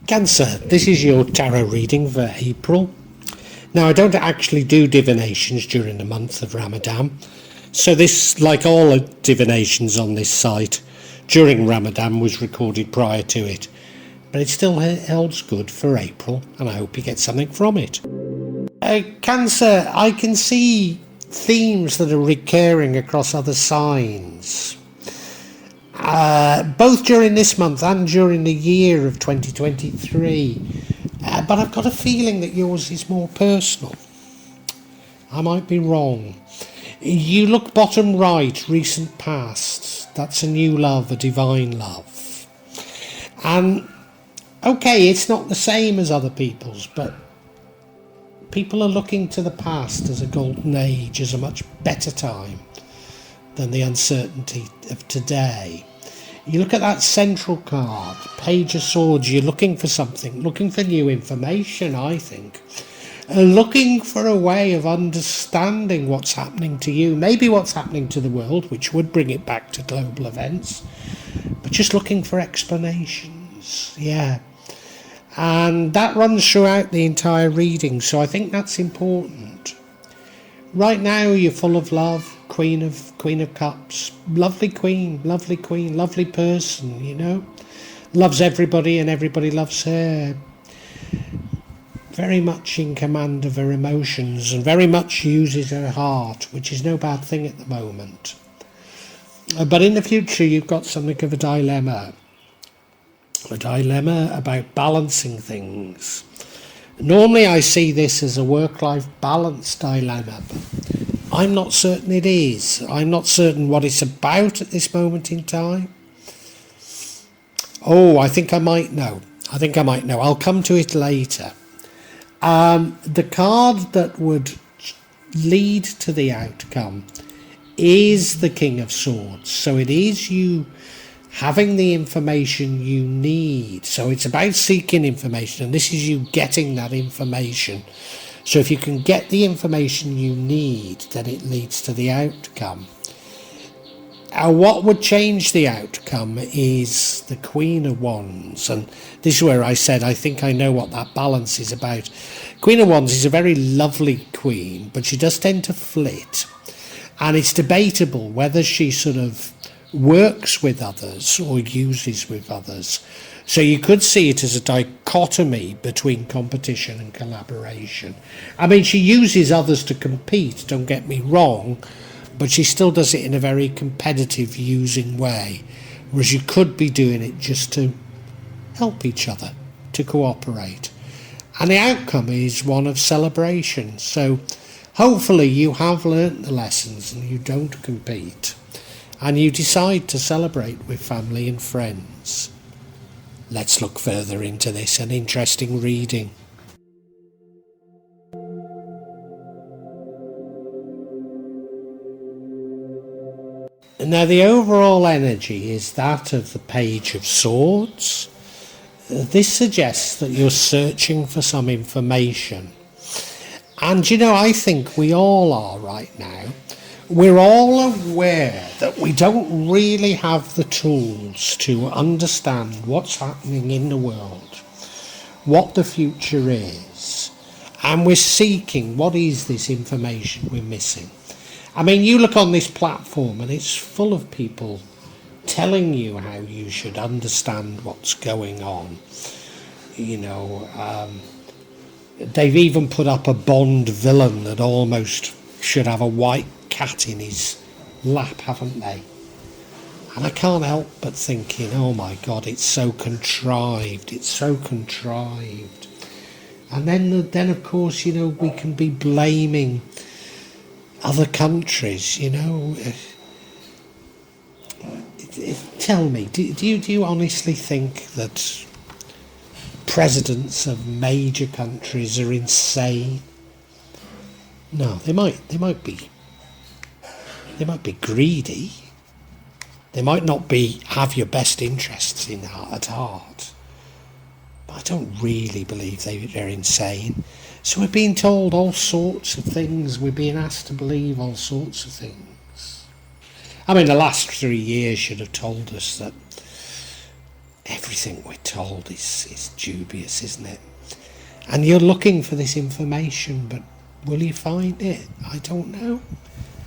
Cancer, this is your tarot reading for April. Now, I don't actually do divinations during the month of Ramadan, so this, like all divinations on this site, during Ramadan was recorded prior to it. But it still holds good for April, and I hope you get something from it. Cancer, I can see themes that are recurring across other signs. Both during this month and during the year of 2023. But I've got a feeling that yours is more personal. I might be wrong. You look bottom right, recent past. That's a new love, a divine love. And, okay, it's not the same as other people's, but people are looking to the past as a golden age, as a much better time than the uncertainty of today. You look at that central card, Page of Swords, you're looking for something, looking for new information, I think. Looking for a way of understanding what's happening to you, maybe what's happening to the world, which would bring it back to global events, but just looking for explanations, yeah. And that runs throughout the entire reading, so I think that's important. Right now you're full of love, Queen of Cups, lovely queen, lovely person, you know. Loves everybody and everybody loves her. Very much in command of her emotions and very much uses her heart, which is no bad thing at the moment. But in the future you've got something of a dilemma. A dilemma about balancing things. Normally I see this as a work-life balance dilemma, but I'm not certain it is. I'm not certain what it's about at this moment in time. Oh, I think I might know. I'll come to it later. The card that would lead to the outcome is the King of Swords. So it is you having the information you need. So it's about seeking information, and this is you getting that information. So if you can get the information you need, then it leads to the outcome. What would change the outcome is the Queen of Wands, and this is where I said I think I know what that balance is about. Queen of Wands is a very lovely queen, but she does tend to flit, and it's debatable whether she sort of works with others or uses with others. So you could see it as a dichotomy between competition and collaboration. I mean, she uses others to compete, don't get me wrong, but she still does it in a very competitive, using way, whereas you could be doing it just to help each other, to cooperate. And the outcome is one of celebration. So hopefully you have learnt the lessons and you don't compete, and you decide to celebrate with family and friends. Let's look further into this, an interesting reading. Now the overall energy is that of the Page of Swords. This suggests that you're searching for some information. And you know, I think we all are right now. We're all aware that we don't really have the tools to understand what's happening in the world, what the future is, and we're seeking what is this information we're missing. I mean, you look on this platform and it's full of people telling you how you should understand what's going on. You know, they've even put up a Bond villain that almost should have a white cat in his lap, haven't they? And I can't help but thinking, oh my God, it's so contrived. And then of course, you know, we can be blaming other countries, you know. Tell me, do you honestly think that presidents of major countries are insane? No, they might be greedy. They might not have your best interests at heart. But I don't really believe they're insane. So we're being told all sorts of things. We're being asked to believe all sorts of things. I mean, the last 3 years should have told us that everything we're told is dubious, isn't it? And you're looking for this information, but will you find it? I don't know.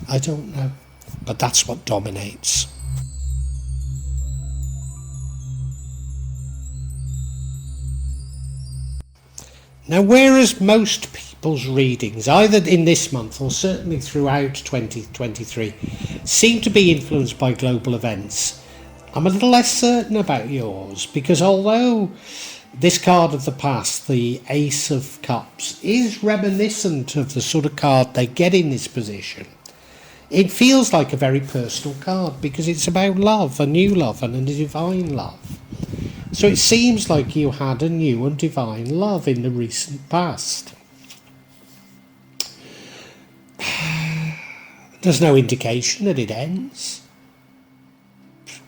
I don't know. But that's what dominates. Now, whereas most people's readings, either in this month or certainly throughout 2023, seem to be influenced by global events, I'm a little less certain about yours, because although this card of the past, the Ace of Cups, is reminiscent of the sort of card they get in this position, it feels like a very personal card because it's about love, a new love and a divine love. So it seems like you had a new and divine love in the recent past. There's no indication that it ends.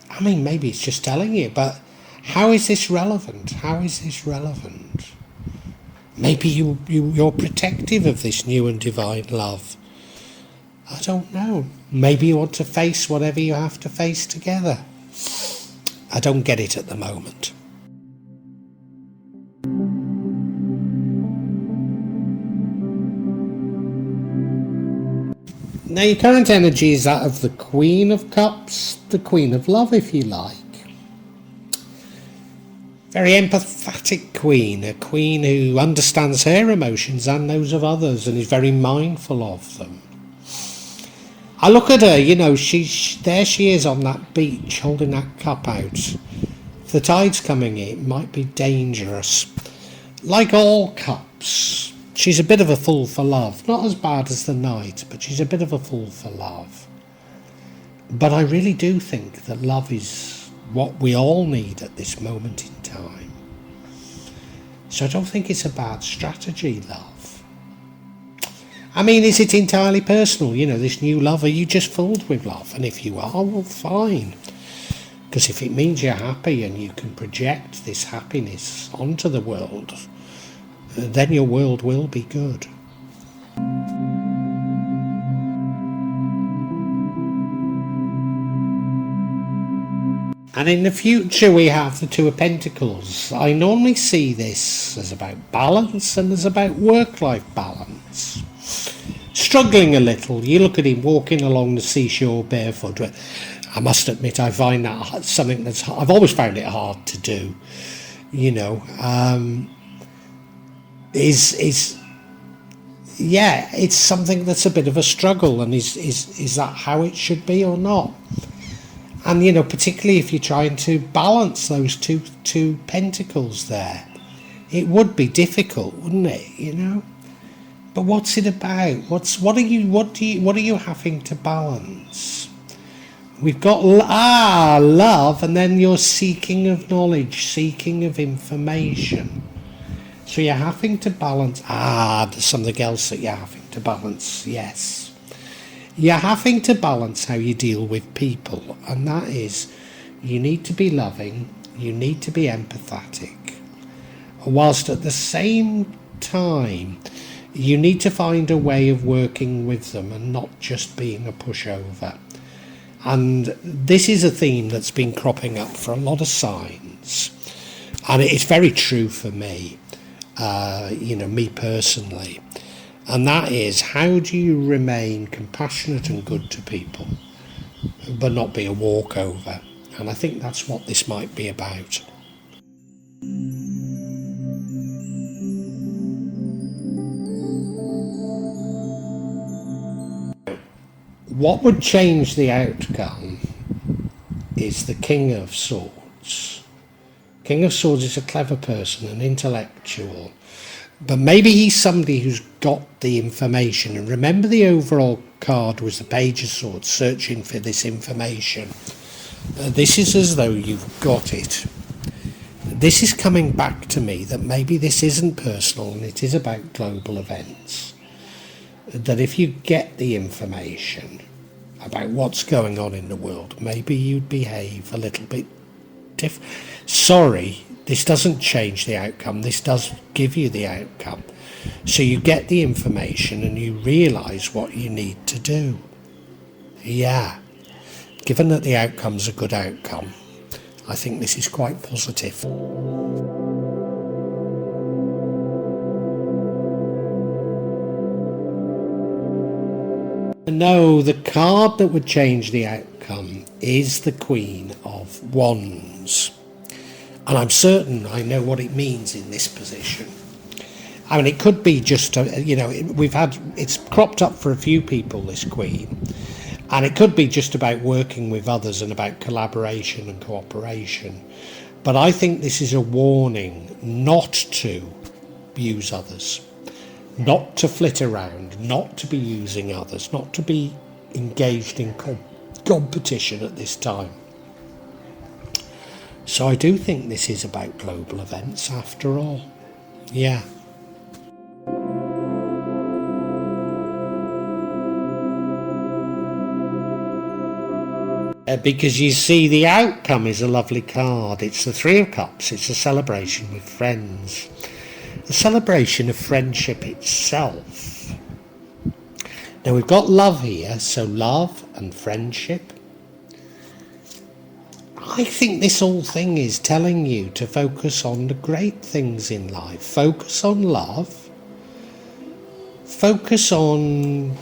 I mean, maybe it's just telling you, but how is this relevant? How is this relevant? Maybe you're protective of this new and divine love. I don't know. Maybe you want to face whatever you have to face together. I don't get it at the moment. Now, your current energy is that of the Queen of Cups, the Queen of Love, if you like. Very empathetic queen, a queen who understands her emotions and those of others and is very mindful of them. I look at her, there she is on that beach holding that cup out. If the tide's coming in, it might be dangerous. Like all cups, she's a bit of a fool for love. Not as bad as the Knight, but she's a bit of a fool for love. But I really do think that love is what we all need at this moment in time. So I don't think it's a bad strategy, love. I mean, is it entirely personal? This new love, are you just fooled with love? And if you are, well, fine. Because if it means you're happy and you can project this happiness onto the world, then your world will be good. And in the future we have the Two of Pentacles. I normally see this as about balance and as about work-life balance. Struggling a little. You look at him walking along the seashore barefoot. I must admit I find that something I've always found it hard to do. It's something that's a bit of a struggle, and is that how it should be or not? And particularly if you're trying to balance those two pentacles there, it would be difficult, wouldn't it? But what's it about? What are you having to balance? We've got love, and then you're seeking of knowledge, seeking of information. So you're having to balance. There's something else that you're having to balance. Yes. You're having to balance how you deal with people, and that is, you need to be loving, you need to be empathetic, whilst at the same time, you need to find a way of working with them and not just being a pushover. And this is a theme that's been cropping up for a lot of signs, and it's very true for me, me personally. And that is, how do you remain compassionate and good to people, but not be a walkover? And I think that's what this might be about. What would change the outcome is the King of Swords. King of Swords is a clever person, an intellectual. But maybe he's somebody who's got the information. And remember, the overall card was the Page of Swords, searching for this information. This is as though you've got it. This is coming back to me that maybe this isn't personal and it is about global events. That if you get the information about what's going on in the world, maybe you'd behave a little bit different. Sorry, this doesn't change the outcome. This does give you the outcome. So you get the information and you realise what you need to do. Yeah. Given that the outcome's a good outcome, I think this is quite positive. No, the card that would change the outcome is the Queen of Wands. And I'm certain I know what it means in this position. I mean, it could be just, it's cropped up for a few people, this Queen. And it could be just about working with others and about collaboration and cooperation. But I think this is a warning not to use others, not to flit around, not to be using others, not to be engaged in competition at this time. So I do think this is about global events after all. Yeah. Because you see, the outcome is a lovely card. It's the Three of Cups. It's a celebration with friends. A celebration of friendship itself. Now we've got love here, so love and friendship. I think this whole thing is telling you to focus on the great things in life. Focus on love. Focus on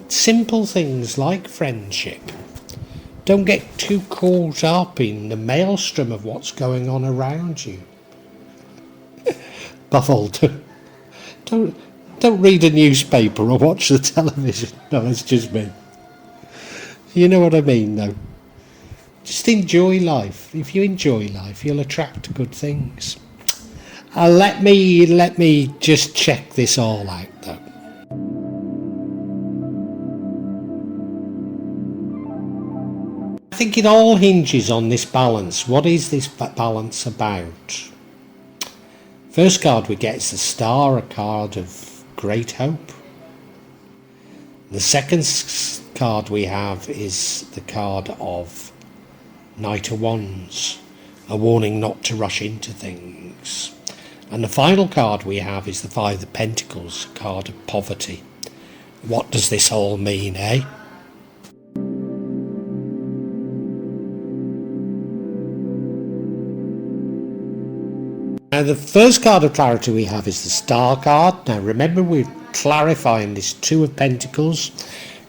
simple things like friendship. Don't get too caught up in the maelstrom of what's going on around you. Buffle, don't read a newspaper or watch the television. No, it's just me. You know what I mean, though. Just enjoy life. If you enjoy life, you'll attract good things. Let me just check this all out, though. I think it all hinges on this balance. What is this balance about? First card we get is the Star, a card of great hope. The second card we have is the card of Knight of Wands, a warning not to rush into things. And the final card we have is the Five of Pentacles, a card of poverty. What does this all mean, eh? Now the first card of clarity we have is the Star card. Now remember, we're clarifying this Two of Pentacles,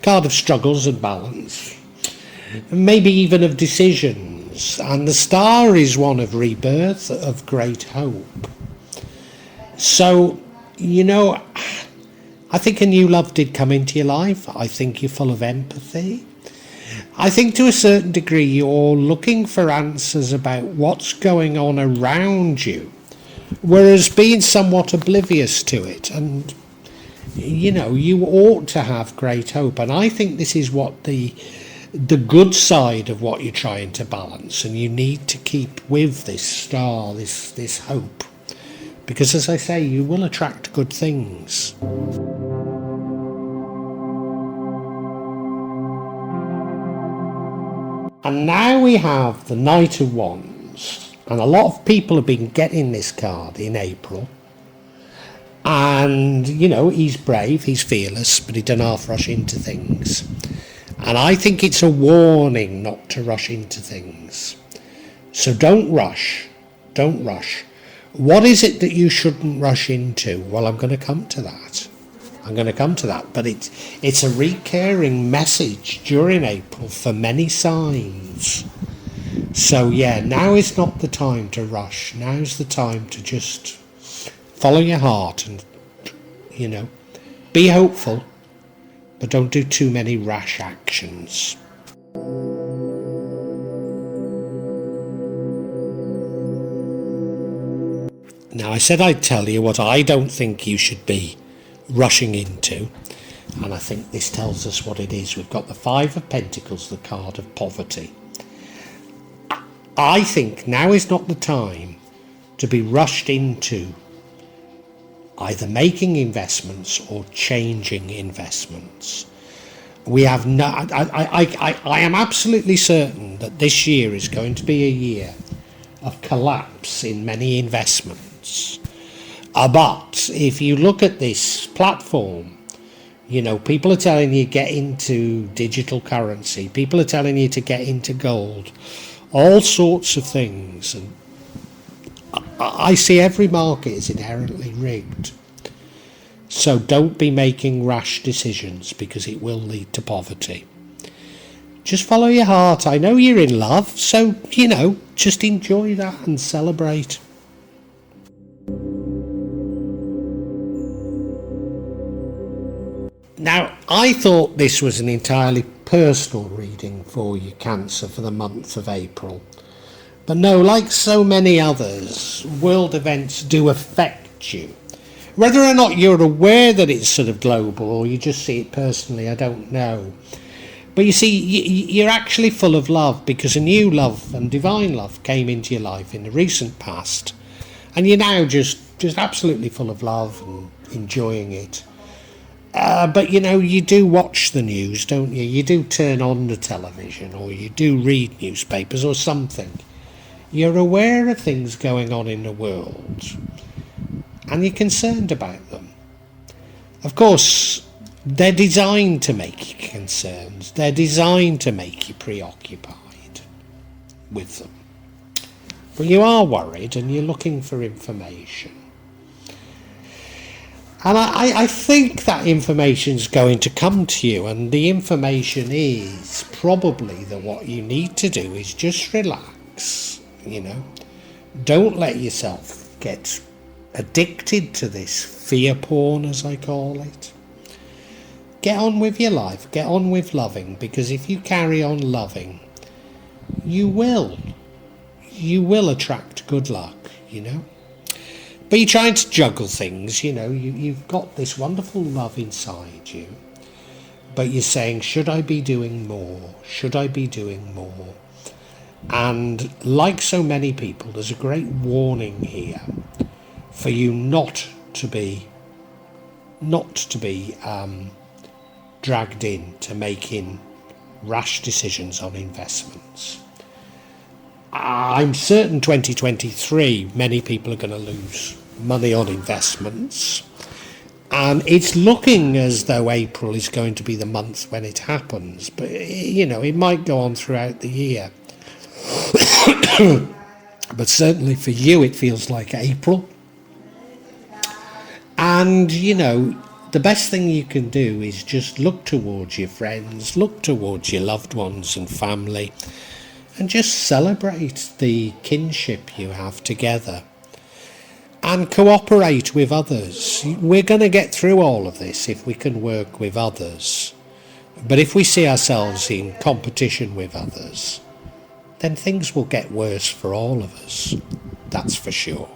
card of struggles and balance, maybe even of decisions. And the Star is one of rebirth, of great hope. So, I think a new love did come into your life. I think you're full of empathy. I think to a certain degree you're looking for answers about what's going on around you, whereas being somewhat oblivious to it. And you ought to have great hope, and I think this is what the good side of what you're trying to balance, and you need to keep with this Star, this hope, because as I say, you will attract good things. And now we have the Knight of Wands. And a lot of people have been getting this card in April. And, he's brave, he's fearless, but he doesn't half rush into things. And I think it's a warning not to rush into things. So don't rush. Don't rush. What is it that you shouldn't rush into? Well, I'm going to come to that. But it's a recurring message during April for many signs. So yeah, now is not the time to rush. Now's the time to just follow your heart and, be hopeful, but don't do too many rash actions. Now, I said I'd tell you what I don't think you should be rushing into, and I think this tells us what it is. We've got the Five of Pentacles, the card of poverty. I think now is not the time to be rushed into either making investments or changing investments. We have no. I am absolutely certain that this year is going to be a year of collapse in many investments. But if you look at this platform, people are telling you get into digital currency. People are telling you to get into gold. all sorts of things. And I see every market is inherently rigged. So don't be making rash decisions, because it will lead to poverty. Just follow your heart. I know you're in love, so, just enjoy that and celebrate. Now, I thought this was an entirely personal reading for you, Cancer, for the month of April. But no, like so many others, world events do affect you. Whether or not you're aware that it's sort of global, or you just see it personally, I don't know. But you see, you're actually full of love, because a new love and divine love came into your life in the recent past. And you're now just absolutely full of love and enjoying it. But you do watch the news, don't you? You do turn on the television, or you do read newspapers or something. You're aware of things going on in the world, and you're concerned about them. Of course, they're designed to make you concerned. They're designed to make you preoccupied with them. But you are worried, and you're looking for information. And I think that information's going to come to you, and the information is probably that what you need to do is just relax, Don't let yourself get addicted to this fear porn, as I call it. Get on with your life, get on with loving, because if you carry on loving, you will attract good luck, But you're trying to juggle things, you've got this wonderful love inside you, but you're saying, should I be doing more? Should I be doing more? And like so many people, there's a great warning here for you not to be dragged into making rash decisions on investments. I'm certain 2023, many people are going to lose money on investments. And it's looking as though April is going to be the month when it happens. But, it might go on throughout the year. But certainly for you, it feels like April. And, the best thing you can do is just look towards your friends, look towards your loved ones and family, and just celebrate the kinship you have together. And cooperate with others. We're going to get through all of this if we can work with others. But if we see ourselves in competition with others, then things will get worse for all of us. That's for sure.